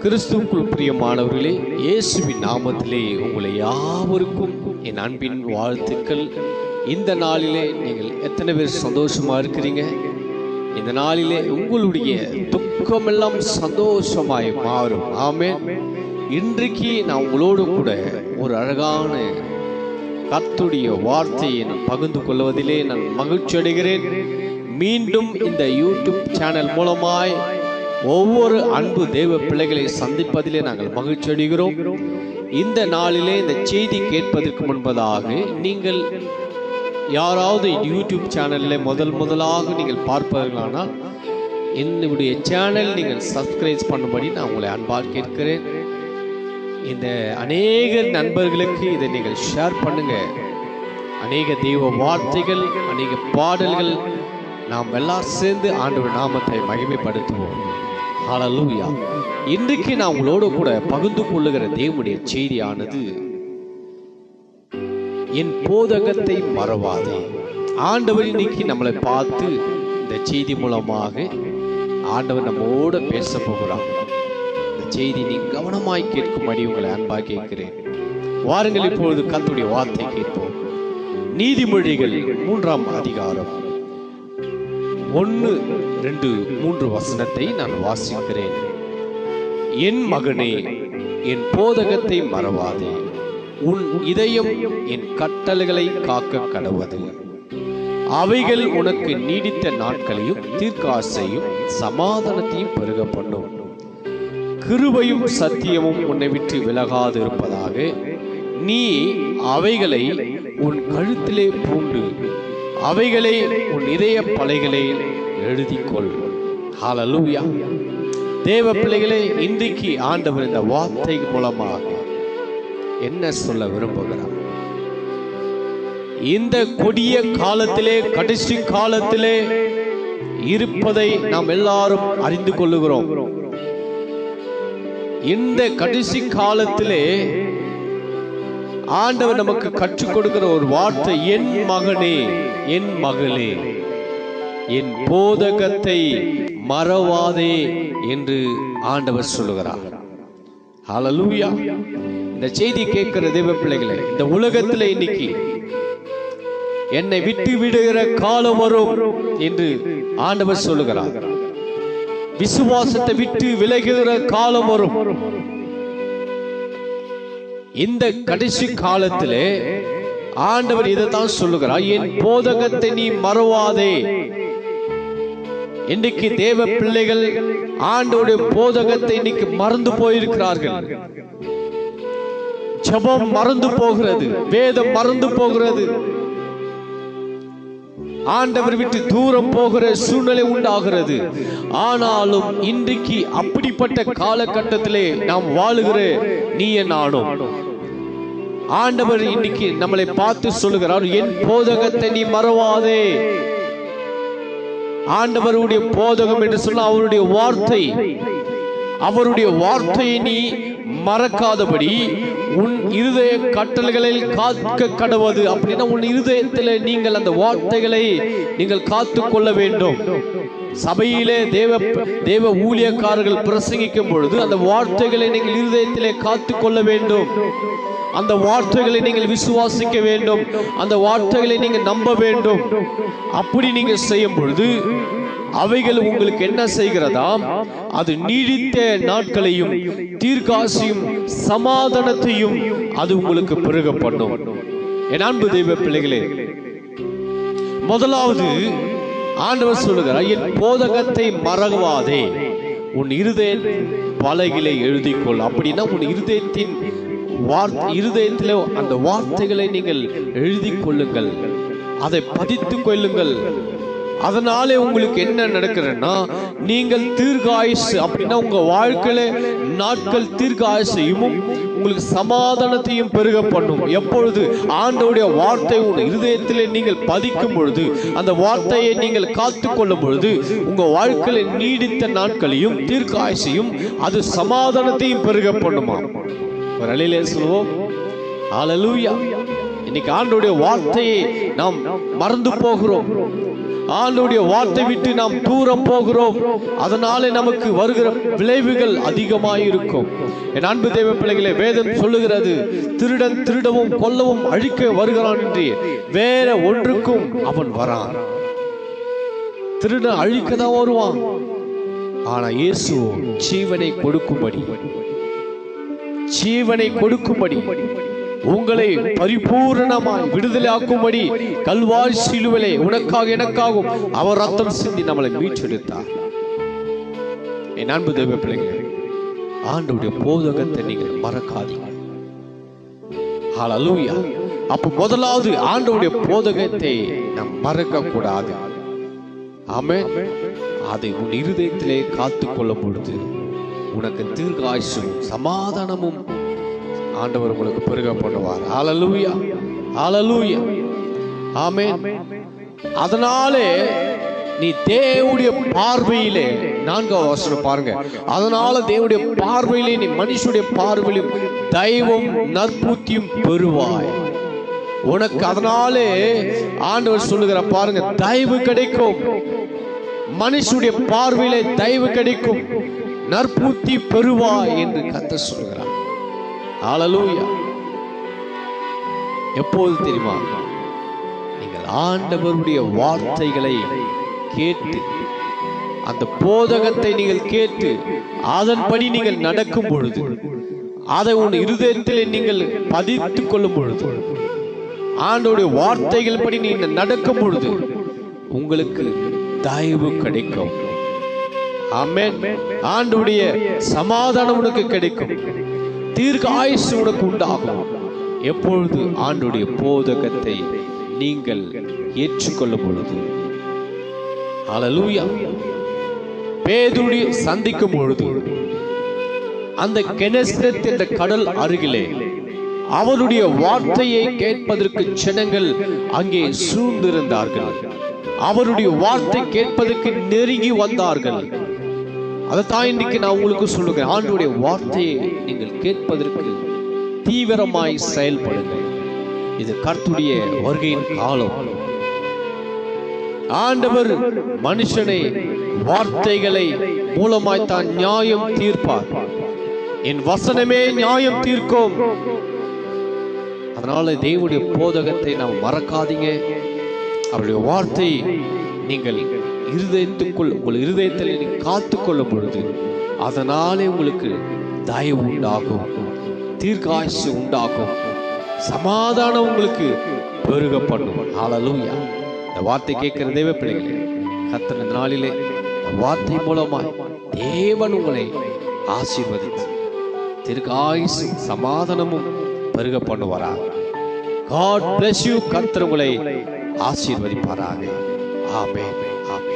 கிறிஸ்துவுக்குள் பிரியமானவர்களே, இயேசுவின் நாமத்திலே உங்களை யாவருக்கும் என் அன்பின் வாழ்த்துக்கள். இந்த நாளிலே நீங்கள் எத்தனை பேர் சந்தோஷமா இருக்கிறீங்க? இந்த நாளிலே உங்களுடைய துக்கமெல்லாம் சந்தோஷமாய் மாறும். ஆமென். இன்றைக்கு நான் உங்களோடு கூட ஒரு அழகான கர்த்தருடைய வார்த்தையை நான் பகிர்ந்து கொள்வதிலே நான் மகிழ்ச்சி அடைகிறேன். மீண்டும் இந்த யூடியூப் சேனல் மூலமாய் ஒவ்வொரு அன்பு தேவ பிள்ளைகளை சந்திப்பதிலே நாங்கள் மகிழ்ச்சி அடைகிறோம். இந்த நாளிலே இந்த செய்தி கேட்பதற்கு முன்பதாக நீங்கள் யாராவது யூடியூப் சேனலில் முதலாக நீங்கள் பார்ப்பீர்களானால் என்னுடைய சேனல் நீங்கள் சப்ஸ்கிரைப் பண்ணும்படி நான் உங்களை அன்பாக கேட்கிறேன். இந்த அநேக நண்பர்களுக்கு இதை நீங்கள் ஷேர் பண்ணுங்க. அநேக தெய்வ வார்த்தைகள், அநேக பாடல்கள் நாம் எல்லாம் சேர்ந்து ஆண்டவர் நாமத்தை மகிமைப்படுத்துவோம். ஹல்லேலூயா. இன்றைக்கு நான் உங்களோடு கூட பகிர்ந்து கொள்ளுகிற தேவனுடைய செய்தியானது என் போதகத்தை மறவாதே. ஆண்டவர் இன்னைக்கு நம்மளை பார்த்து இந்த செய்தி மூலமாக ஆண்டவர் நம்மோடு பேச போகிறார். இந்த செய்தி நீ கவனமாய் கேட்கும்படி உங்களை அன்பாக கேட்கிறேன். வாருங்கள் இப்பொழுது கர்த்தருடைய வார்த்தை கேட்போம். நீதிமொழிகள் 3ஆம் அதிகாரம் 1, 2, 3 வசனத்தை நான் வாசிக்கிறேன். என் மகனே, என் போதகத்தை மறவாதே, உன் இதயம் என் கட்டளைகளை காக்க கடவது. அவைகள் உனக்கு நீடித்த நாட்களையும் தீர்க்காசையும் சமாதானத்தையும் பெருக பண்ணும். கிருபையும் சத்தியமும் உன்னை விட்டு விலகாது இருப்பதாக. நீ அவைகளை உன் கழுத்திலே பூண்டு அவைகளை உன் இதய பலகைகளை எழுதிக்கொள். ஹல்லேலூயா. தேவ பிள்ளைகளே, இன்றைக்கு ஆண்டவர் இந்த வார்த்தை மூலமாக என்ன சொல்ல விரும்புகிறார்? இந்த கொடிய காலத்திலே, கடைசி காலத்திலே இருப்பதை நாம் எல்லாரும் அறிந்து கொள்ளுகிறோம். இந்த கடைசி காலத்திலே ஆண்டவர் நமக்கு கற்றுக் கொடுக்கிற ஒரு வார்த்தை, என் மகனே, என் மகளே, என் போதகத்தை மறவாதே என்று ஆண்டவர் சொல்லுகிறார். ஹல்லேலூயா. இந்த செய்தி கேட்கிற தேவ பிள்ளைகளே, இந்த உலகத்தில் இன்னைக்கு என்னை விட்டு விடுகிற காலம் வரும் என்று ஆண்டவர் சொல்லுகிறார். விசுவாசத்தை விட்டு விலகுகிற காலம் வரும். இந்த கடைசி காலத்திலே ஆண்டவர் இதைத்தான் சொல்லுகிறார், என் போதகத்தை நீ மறவாதே. இன்னைக்கு தேவ பிள்ளைகள் ஆண்டவருடைய போதகத்தை இன்னைக்கு மறந்து போயிருக்கிறார்கள். ஜெபம் மறந்து போகிறது, வேதம் மறந்து போகிறது, ஆண்டவர் விட்டு தூரம் போகிற சூழ்நிலை உண்டாகிறது. ஆனாலும் இன்றைக்கு அப்படிப்பட்ட காலகட்டத்திலே நாம் வாழுகிற நீ நானும் ஆண்டவர் இன்னைக்கு நம்மளை பார்த்து சொல்லுகிறார், என் போதகத்தை நீ மறவாதே. ஆண்டவருடைய போதகம் என்று சொன்ன அவருடைய வார்த்தை, அவருடைய வார்த்தையை நீ மறக்காதபடி உன் இருதய கட்டளைகளில் காக்க கடவது. அப்படின்னா உன் இருதயத்தில் நீங்கள் அந்த வார்த்தைகளை நீங்கள் காத்து கொள்ள வேண்டும். சபையிலே தேவ ஊழியக்காரர்கள் பிரசங்கிக்கும் பொழுது அந்த வார்த்தைகளை நீங்கள் இருதயத்திலே காத்து கொள்ள வேண்டும். அந்த வார்த்தைகளை நீங்கள் விசுவாசிக்க வேண்டும். அந்த வார்த்தைகளை நீங்கள் நம்ப வேண்டும். அப்படி நீங்கள் செய்யும் பொழுது அவைகள் உங்களுக்கு என்ன செய்கிறதாம்? அது நீடித்த நாட்களையும் தீர்க்காசையும் சமாதானத்தையும் அது உங்களுக்கு பெருக பண்ணும். என் அன்பு தெய்வ பிள்ளைகளே, முதலாவது ஆண்டவர் சொல்லுகிறார், என் போதகத்தை மறவாதே, உன் இருதய பலகையிலே எழுதிக்கொள். அப்படின்னா உன் இருதயத்தின் இருதயத்திலே அந்த வார்த்தைகளை நீங்கள் எழுதி கொள்ளுங்கள், அதை பதித்துக் கொள்ளுங்கள். அதனாலே உங்களுக்கு என்ன நடக்கிறதுன்னா, நீங்கள் தீர்க்காயுசு, அப்படின்னா உங்க வாழ்க்கையில நாட்கள் தீர்க்காயுசையும் உங்களுக்கு சமாதானத்தையும் பெருக பண்ணும். எப்பொழுது ஆண்டவருடைய வார்த்தை உங்க இருதயத்திலே நீங்கள் பதிக்கும் பொழுது, அந்த வார்த்தையை நீங்கள் காத்து கொள்ளும் பொழுது, உங்க வாழ்க்கையில நீடித்த நாட்களையும் தீர்க்காயுசையும் அது சமாதானத்தையும் பெருக பண்ணுமா? ஒரு அலையிலே சொல்லுவோம், ஹல்லேலூயா. இன்னைக்கு ஆண்டவருடைய வார்த்தையை நாம் மறந்து போகிறோம். ஆண்டவருடைய வார்த்தை விட்டு நாம் தூரம் போகிறோம். அதனாலே நமக்கு வருகிற விளைவுகள் அதிகமாயிருக்கும். என் அன்பு தேவ பிள்ளைகளே, வேதம் சொல்லுகிறது, திருடன் திருடவும் கொல்லவும் அழிக்க வருகிறான் என்று வேற ஒன்றுக்கும் அவன் வரான். திருடன் அழிக்கதான் வருவான். ஆனா இயேசு ஜீவனை கொடுக்கும்படி உங்களை பரிபூரணமாய் விடுதலையாக்கும்படி கல்வாரி சிலுவையிலே உனக்காக எனக்காகவும் அவர் ரத்தம் சிந்தி நம்மளை மீட்டெடுத்தார். என் அன்பு தேவ பிள்ளைகளே, ஆண்டவருடைய போதகத்தை நீங்கள் மறக்காதீங்க. ஹல்லேலூயா. அப்ப முதலாவது ஆண்டவருடைய போதகத்தை நாம் மறக்க கூடாது. ஆமென். அதை உன் இருதயத்திலே காத்துக் கொள்ளும் பொழுது உனக்கு தீர்க்காயுசும் சமாதானமும் ஆண்டவர் உங்களுக்கு பெருக பண்ணுவார். ஹல்லேலூயா, ஹல்லேலூயா, ஆமென். அதனாலே நீ தேவனுடைய பார்வையிலே, 4வது வசனம் பாருங்க, அதனால தேவனுடைய பார்வையிலே நீ மனுஷனுடைய பார்வையிலும் தயவும் நற்புத்தியும் பெறுவாய். உனக்கு அதனாலே ஆண்டவர் சொல்லுகிற பாருங்க, தயவு கிடைக்கும். மனுஷனுடைய பார்வையிலே தயவு கிடைக்கும், நற்புத்தி பெறுவாய் என்று கர்த்தர் சொல்கிறார். ஹல்லேலூயா. எப்போது தெரியுமா? நீங்கள் ஆண்டவருடைய வார்த்தைகளை கேட்டு, அந்த போதகத்தை நீங்கள் கேட்டு அதன்படி நீங்கள் நடக்கும் பொழுது, அதை உன் இருதயத்திலே நீங்கள் பதித்துக் கொள்ளும் பொழுது, ஆண்டவருடைய வார்த்தைகள் படி நீங்கள் நடக்கும் பொழுது உங்களுக்கு தயவு கிடைக்கும். ஆமென். ஆண்டவருடைய சமாதானம் உனக்கு கிடைக்கும், தீர்க்க ஆயுசு உனக்கு உண்டாகும். எப்பொழுது ஆண்டவருடைய போதகத்தை நீங்கள் ஏற்றுக்கொள்ளும் பொழுது. ஹல்லேலூயா. பேதுருவை சந்திக்கும் பொழுது அந்த கெனசரேத் என்ற கடல் அருகிலே அவருடைய வார்த்தையை கேட்பதற்கு ஜனங்கள் அங்கே சூழ்ந்திருந்தார்கள். அவருடைய வார்த்தை கேட்பதற்கு நெருங்கி வந்தார்கள். அதைத்தான் இன்னைக்கு நான் உங்களுக்கு சொல்லுகிறேன். ஆண்டவருடைய வார்த்தையை நீங்கள் கேட்பதற்கு தீவிரமாய் செயல்படுங்கள். இது கர்த்தருடைய வருகையின் காலம். ஆண்டவர் மனுஷனை வார்த்தைகளை மூலமாய் தான் நியாயம் தீர்ப்பார். என் வசனமே நியாயம் தீர்க்கும். அதனால தேவனுடைய போதகத்தை நாம் மறக்காதீங்க. அவருடைய வார்த்தை நீங்கள் இருதயத்துக்குள், உங்கள் இருதயத்தில் நீங்கள் காத்துக்கொள்ளும் பொழுது அதனாலே உங்களுக்கு தயவு உண்டாகும், தீர்க்காயுசு உண்டாகும், சமாதானம் உங்களுக்கு பெருக பண்ணும். ஹல்லேலூயா. இந்த வார்த்தை கேட்கிற தேவ பிள்ளைகளே, கர்த்தர் இந்த நாளிலே இந்த வார்த்தை மூலமாய் தேவன் உங்களை ஆசீர்வதித்து தீர்க்காயுசு சமாதானமும் பெருக பண்ணுவாராக. God bless you. கர்த்தர் உங்களை ஆசீர்வதிப்பாராக. ஆமென், ஆமென்.